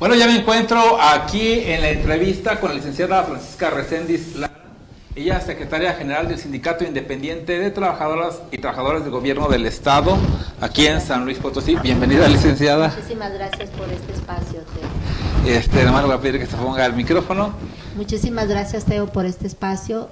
Bueno, ya me encuentro aquí en la entrevista con la licenciada Francisca Reséndiz Lara. Ella es secretaria general del Sindicato Independiente de Trabajadoras y Trabajadores del Gobierno del Estado, aquí en San Luis Potosí. Bienvenida, licenciada. Muchísimas gracias por este espacio, Teo. Nada más le voy a pedir que se ponga el micrófono. Muchísimas gracias, Teo, por este espacio,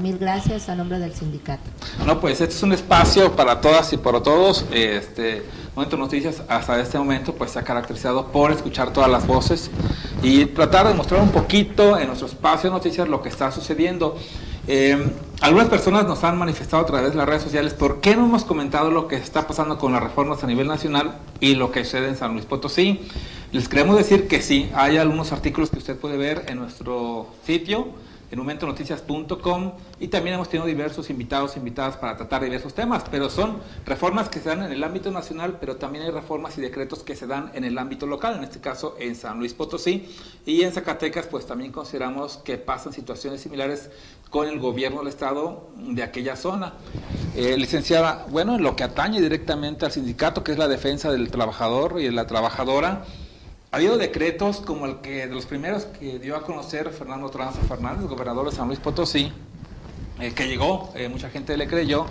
mil gracias a nombre del sindicato. No, pues este es un espacio para todas y para todos. Momento Noticias hasta este momento pues se ha caracterizado por escuchar todas las voces y tratar de mostrar un poquito en nuestro espacio de noticias lo que está sucediendo. Algunas personas nos han manifestado a través de las redes sociales por qué no hemos comentado lo que está pasando con las reformas a nivel nacional y lo que sucede en San Luis Potosí. Les queremos decir que sí, hay algunos artículos que usted puede ver en nuestro sitio, en momentonoticias.com, y también hemos tenido diversos invitados e invitadas para tratar diversos temas, pero son reformas que se dan en el ámbito nacional, pero también hay reformas y decretos que se dan en el ámbito local, en este caso en San Luis Potosí, y en Zacatecas pues también consideramos que pasan situaciones similares con el gobierno del estado de aquella zona. Licenciada, bueno, en lo que atañe directamente al sindicato, que es la defensa del trabajador y de la trabajadora, ha habido decretos como el que de los primeros que dio a conocer Fernando Tranza Fernández, gobernador de San Luis Potosí, que llegó, mucha gente le creyó,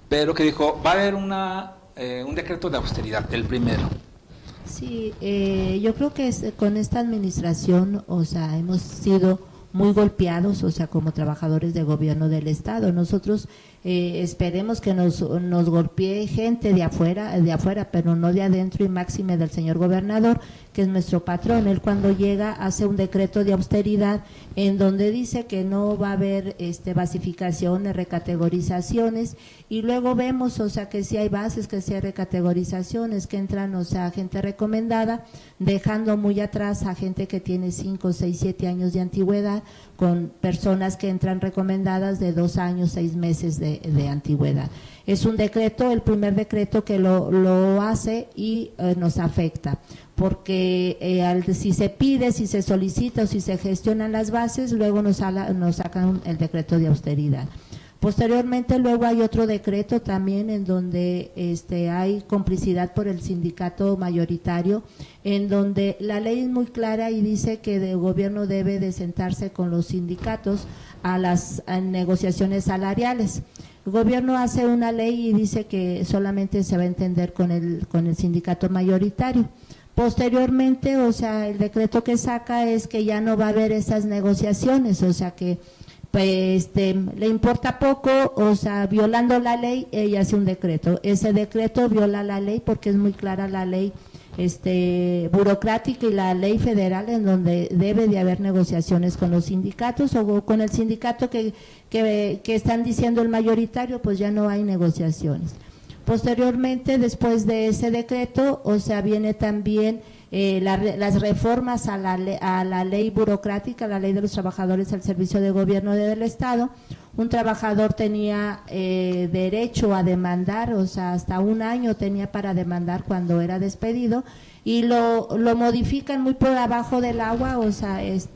pero que dijo, va a haber un decreto de austeridad, el primero. Sí, yo creo que con esta administración, hemos sido muy golpeados, como trabajadores de gobierno del estado. Nosotros esperemos que nos golpee gente de afuera, pero no de adentro, y máxime del señor gobernador, que es nuestro patrón. Él cuando llega hace un decreto de austeridad en donde dice que no va a haber basificaciones, recategorizaciones, y luego vemos, que sí hay bases, que sí hay recategorizaciones, que entran, gente recomendada, dejando muy atrás a gente que tiene 5, 6, 7 años de antigüedad, con personas que entran recomendadas de 2 años, 6 meses de antigüedad. Es un decreto, el primer decreto que lo hace y nos afecta, porque si se pide, si se solicita o si se gestionan las bases, luego nos sacan el decreto de austeridad. Posteriormente luego hay otro decreto también en donde hay complicidad por el sindicato mayoritario, en donde la ley es muy clara y dice que el gobierno debe de sentarse con los sindicatos a las negociaciones salariales. El gobierno hace una ley y dice que solamente se va a entender con el sindicato mayoritario. Posteriormente, el decreto que saca es que ya no va a haber esas negociaciones, que le importa poco, violando la ley, ella hace un decreto. Ese decreto viola la ley porque es muy clara la ley burocrática y la ley federal, en donde debe de haber negociaciones con los sindicatos o con el sindicato que están diciendo el mayoritario, pues ya no hay negociaciones. Posteriormente, después de ese decreto, viene también las reformas a la ley burocrática, la ley de los trabajadores al servicio de gobierno del estado. Un trabajador tenía derecho a demandar, hasta 1 año tenía para demandar cuando era despedido, y lo modifican muy por abajo del agua,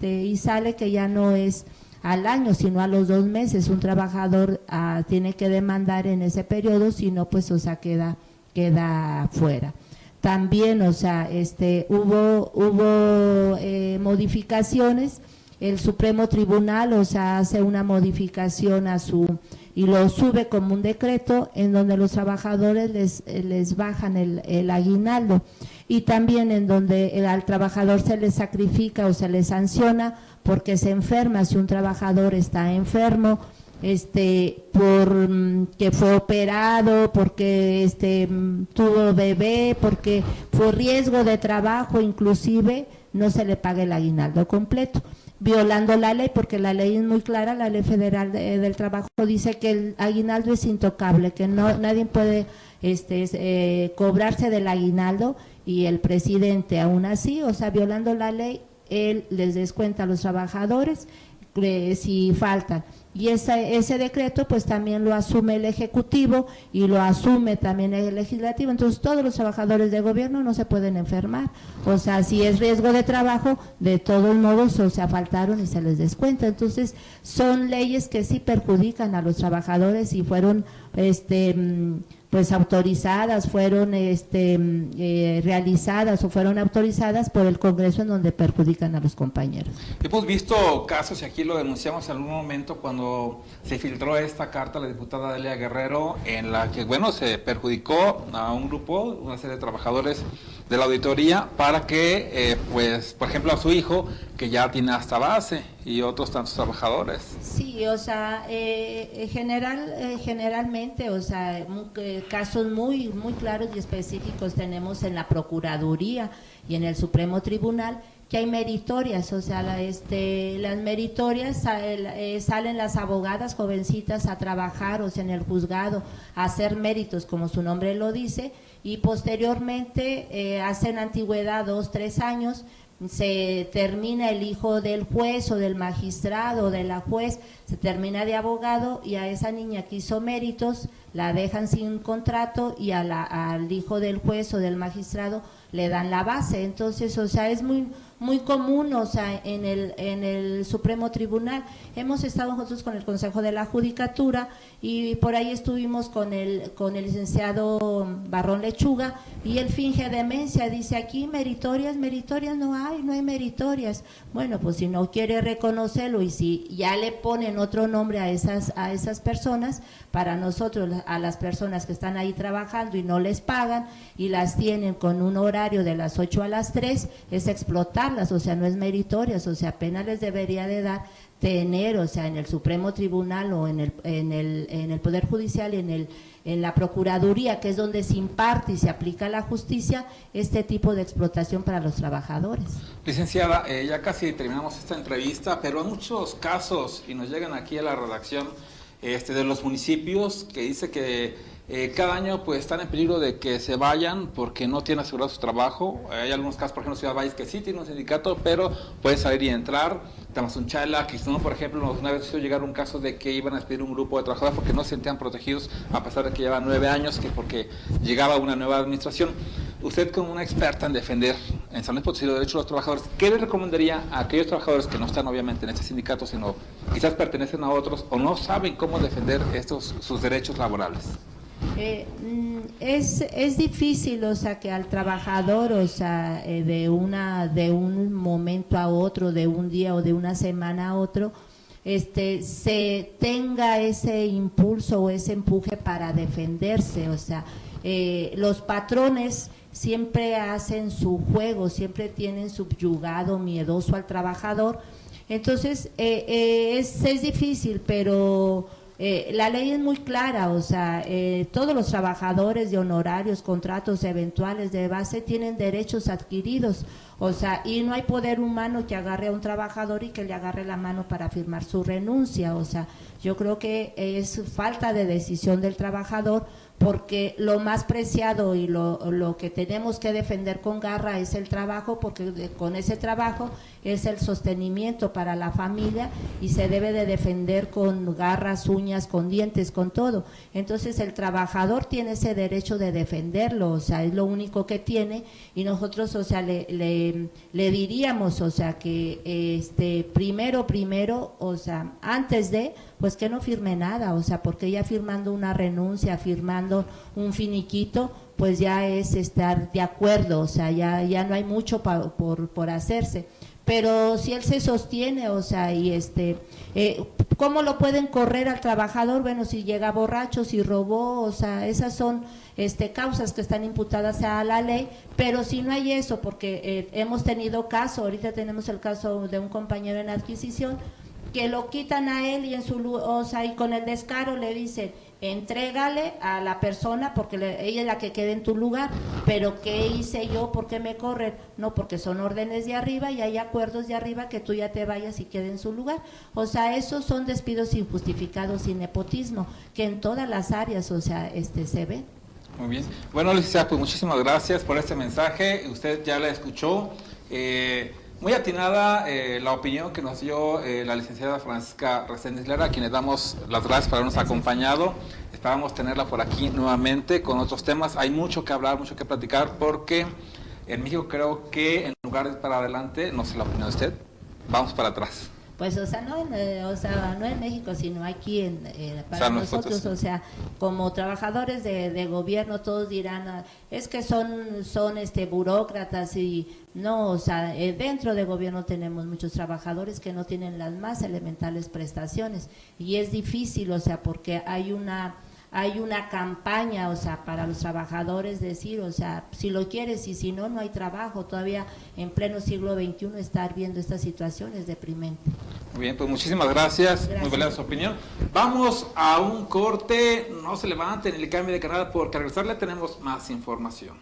y sale que ya no es al año, sino a los 2 meses. Un trabajador tiene que demandar en ese periodo, si no, pues, queda fuera. También, hubo modificaciones. El Supremo Tribunal, hace una modificación y lo sube como un decreto en donde los trabajadores les bajan el aguinaldo, y también en donde al trabajador se le sacrifica o se le sanciona porque se enferma. Si un trabajador está enfermo, porque fue operado, porque tuvo bebé, porque fue riesgo de trabajo, inclusive no se le paga el aguinaldo completo, violando la ley, porque la ley es muy clara. La ley federal del trabajo dice que el aguinaldo es intocable, que nadie puede cobrarse del aguinaldo, y el presidente aún así, violando la ley, él les descuenta a los trabajadores si faltan. Y ese decreto pues también lo asume el Ejecutivo y lo asume también el Legislativo. Entonces todos los trabajadores de gobierno no se pueden enfermar, si es riesgo de trabajo, de todos modos faltaron y se les descuenta. Entonces son leyes que sí perjudican a los trabajadores y fueron pues autorizadas, fueron realizadas o fueron autorizadas por el Congreso en donde perjudican a los compañeros. Hemos visto casos, y aquí lo denunciamos en algún momento, cuando se filtró esta carta a la diputada Delia Guerrero, en la que, bueno, se perjudicó a un grupo, una serie de trabajadores de la auditoría, para que, pues, por ejemplo, a su hijo, que ya tiene hasta base, y otros tantos trabajadores. Sí, o sea, generalmente, o sea, casos muy claros y específicos tenemos en la Procuraduría y en el Supremo Tribunal, que hay meritorias, o sea, las meritorias salen las abogadas jovencitas a trabajar, o sea, en el juzgado, a hacer méritos, como su nombre lo dice, y posteriormente hacen antigüedad 2, 3 años, se termina el hijo del juez o del magistrado o de la juez, se termina de abogado, y a esa niña que hizo méritos la dejan sin contrato, y al hijo del juez o del magistrado le dan la base. Entonces, o sea, es muy común, o sea, en el Supremo Tribunal. Hemos estado nosotros con el Consejo de la Judicatura, y por ahí estuvimos con el licenciado Barrón Lechuga, y él finge demencia, dice aquí meritorias no hay meritorias. Bueno, pues si no quiere reconocerlo, y si ya le ponen otro nombre a esas personas, para nosotros, a las personas que están ahí trabajando y no les pagan, y las tienen con un horario de las 8 a las 3, es explotarlas, o sea, no es meritorias, o sea, apenas les debería de dar tener, o sea, en el Supremo Tribunal o en el Poder Judicial y en la Procuraduría, que es donde se imparte y se aplica la justicia, este tipo de explotación para los trabajadores. Licenciada, ya casi terminamos esta entrevista, pero hay muchos casos, y nos llegan aquí a la redacción, de los municipios, que dice que cada año pues están en peligro de que se vayan porque no tienen asegurado su trabajo. Hay algunos casos, por ejemplo, Ciudad Valles, que sí tiene un sindicato, pero puede salir y entrar. Tamazunchale, Quizno, por ejemplo, una vez hizo llegar un caso de que iban a despedir un grupo de trabajadores porque no se sentían protegidos, a pesar de que llevan 9 años, que porque llegaba una nueva administración. Usted, como una experta en defender en San Luis Potosí los derechos de los trabajadores, ¿qué le recomendaría a aquellos trabajadores que no están obviamente en este sindicato, sino quizás pertenecen a otros o no saben cómo defender sus derechos laborales? Es difícil, o sea, que al trabajador, o sea, de un momento a otro, de un día o de una semana a otro, se tenga ese impulso o ese empuje para defenderse. O sea, los patrones siempre hacen su juego, siempre tienen subyugado, miedoso al trabajador. Entonces, es difícil, pero la ley es muy clara, o sea, todos los trabajadores de honorarios, contratos eventuales de base tienen derechos adquiridos, o sea, y no hay poder humano que agarre a un trabajador y que le agarre la mano para firmar su renuncia. O sea, yo creo que es falta de decisión del trabajador, porque lo más preciado y lo que tenemos que defender con garra es el trabajo, porque con ese trabajo es el sostenimiento para la familia, y se debe de defender con garras, uñas, con dientes, con todo. Entonces el trabajador tiene ese derecho de defenderlo, o sea, es lo único que tiene, y nosotros, o sea, le diríamos, o sea, que primero, o sea, antes de, pues que no firme nada, o sea, porque ya firmando una renuncia, firmando un finiquito, pues ya es estar de acuerdo, o sea, ya no hay mucho por hacerse. Pero si él se sostiene, o sea, y ¿cómo lo pueden correr al trabajador? Bueno, si llega borracho, si robó, o sea, esas son causas que están imputadas a la ley. Pero si no hay eso, porque hemos tenido ahorita tenemos el caso de un compañero en adquisición, que lo quitan a él, y o sea, y con el descaro le dicen: entrégale a la persona porque ella es la que queda en tu lugar. Pero ¿qué hice yo? ¿Por qué me corren? No, porque son órdenes de arriba y hay acuerdos de arriba que tú ya te vayas y quede en su lugar. O sea, esos son despidos injustificados y nepotismo, que en todas las áreas, o sea, se ve. Muy bien. Bueno, licenciada, pues muchísimas gracias por este mensaje. Usted ya la escuchó. Muy atinada la opinión que nos dio la licenciada Francisca Reséndiz Lara, a quien le damos las gracias por habernos acompañado. Esperamos tenerla por aquí nuevamente con otros temas. Hay mucho que hablar, mucho que platicar, porque en México creo que en lugar de para adelante, no sé la opinión de usted, vamos para atrás. Pues, o sea, no en México, sino aquí para nosotros, o sea, como trabajadores de gobierno, todos dirán, es que son burócratas y no, o sea, dentro de gobierno tenemos muchos trabajadores que no tienen las más elementales prestaciones y es difícil, o sea, porque hay una campaña, o sea, para los trabajadores decir, o sea, si lo quieres y si no, no hay trabajo. Todavía en pleno siglo XXI estar viendo esta situación es deprimente. Muy bien, pues muchísimas gracias. Muy valiosa su opinión. Vamos a un corte, no se levanten ni le cambien de canal porque al regresarle tenemos más información.